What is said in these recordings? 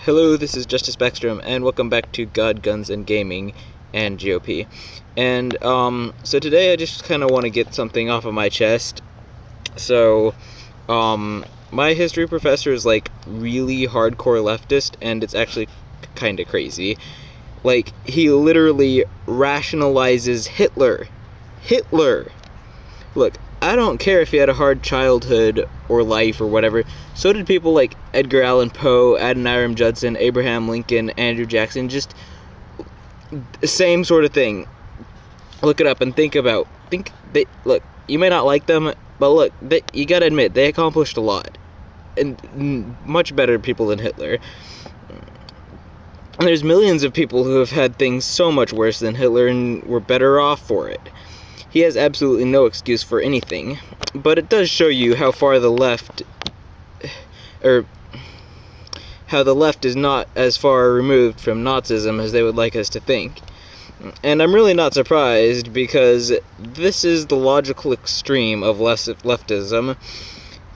Hello, this is Justice Backstrom, and welcome back to God, Guns, and Gaming, and GOP. And, so today I just kind of want to get something off of my chest. So, my history professor is, like, really hardcore leftist, and it's actually kind of crazy. Like, he literally rationalizes Hitler. Hitler! Look, I don't care if he had a hard childhood or life or whatever. So did people like Edgar Allan Poe, Adoniram Judson, Abraham Lincoln, Andrew Jackson. Just same sort of thing. Look it up and think. Look, you may not like them, but look, you gotta admit they accomplished a lot, and much better people than Hitler. And there's millions of people who have had things so much worse than Hitler and were better off for it. He has absolutely no excuse for anything, but it does show you how far the left, how the left is not as far removed from Nazism as they would like us to think. And I'm really not surprised, because this is the logical extreme of leftism.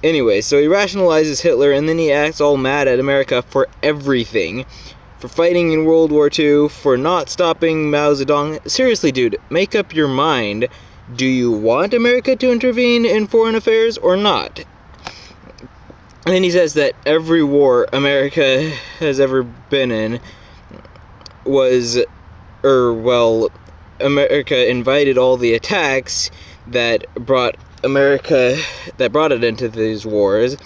Anyway, so he rationalizes Hitler, and then he acts all mad at America for everything. For fighting in World War II, for not stopping Mao Zedong. Seriously, dude, make up your mind. Do you want America to intervene in foreign affairs or not? And then he says that every war America has ever been in America invited all the attacks that brought it into these wars.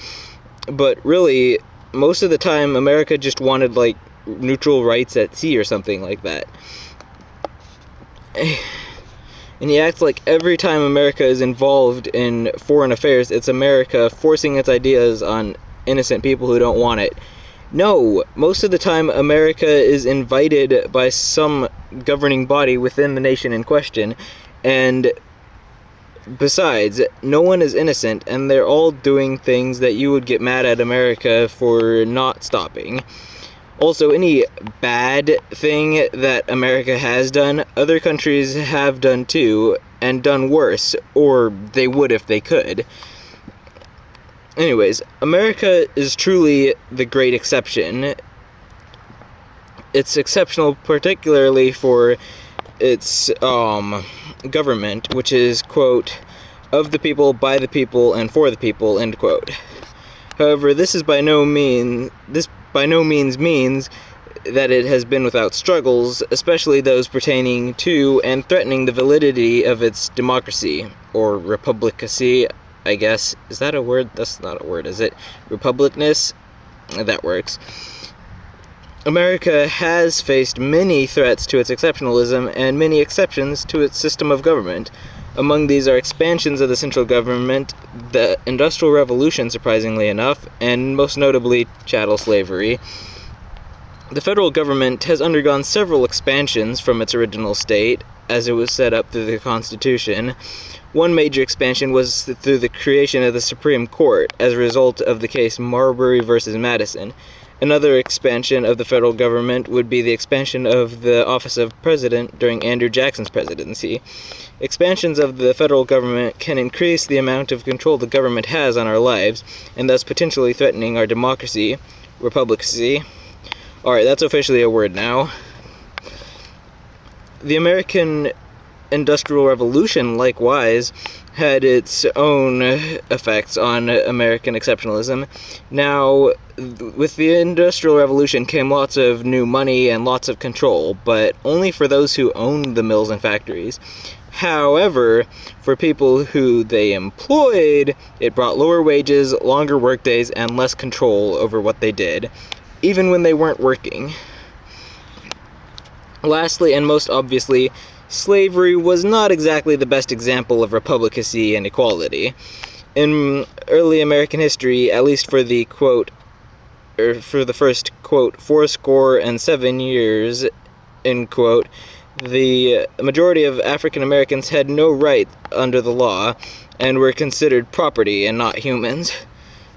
But really, most of the time, America just wanted, like, neutral rights at sea or something like that. And he acts like every time America is involved in foreign affairs, it's America forcing its ideas on innocent people who don't want it. No, most of the time America is invited by some governing body within the nation in question, and besides, no one is innocent, and they're all doing things that you would get mad at America for not stopping. Also, any bad thing that America has done, other countries have done too, and done worse, or they would if they could. Anyways, America is truly the great exception. It's exceptional particularly for its government, which is, quote, of the people, by the people, and for the people, end quote. However, this by no means means that it has been without struggles, especially those pertaining to and threatening the validity of its democracy, or republicacy, I guess. Is that a word? That's not a word, is it? Republicness? That works. America has faced many threats to its exceptionalism and many exceptions to its system of government. Among these are expansions of the central government, the Industrial Revolution, surprisingly enough, and most notably, chattel slavery. The federal government has undergone several expansions from its original state, as it was set up through the Constitution. One major expansion was through the creation of the Supreme Court, as a result of the case Marbury v. Madison. Another expansion of the federal government would be the expansion of the office of president during Andrew Jackson's presidency. Expansions of the federal government can increase the amount of control the government has on our lives, and thus potentially threatening our democracy, republicacy. Alright, that's officially a word now. The American Industrial Revolution, likewise, had its own effects on American exceptionalism. Now, with the Industrial Revolution came lots of new money and lots of control, but only for those who owned the mills and factories. However, for people who they employed, it brought lower wages, longer workdays, and less control over what they did, even when they weren't working. Lastly, and most obviously, slavery was not exactly the best example of republicacy and equality. In early American history, at least for the, quote, or for the first, quote, 7 years, end quote, the majority of African Americans had no right under the law and were considered property and not humans.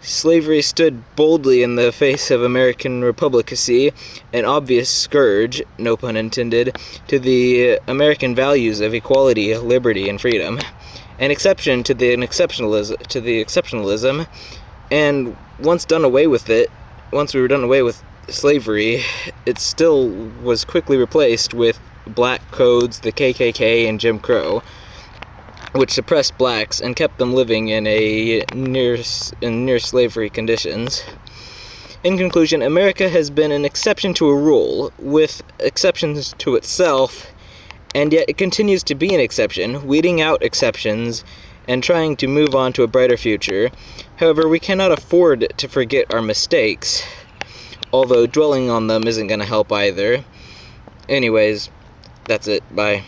Slavery stood boldly in the face of American republicacy, an obvious scourge, no pun intended, to the American values of equality, liberty, and freedom. An exception to the exceptionalism, and once we were done away with slavery, it still was quickly replaced with black codes, the KKK, and Jim Crow, which suppressed blacks and kept them living in near slavery conditions. In conclusion, America has been an exception to a rule, with exceptions to itself, and yet it continues to be an exception, weeding out exceptions and trying to move on to a brighter future. However, we cannot afford to forget our mistakes, although dwelling on them isn't going to help either. Anyways, that's it. Bye.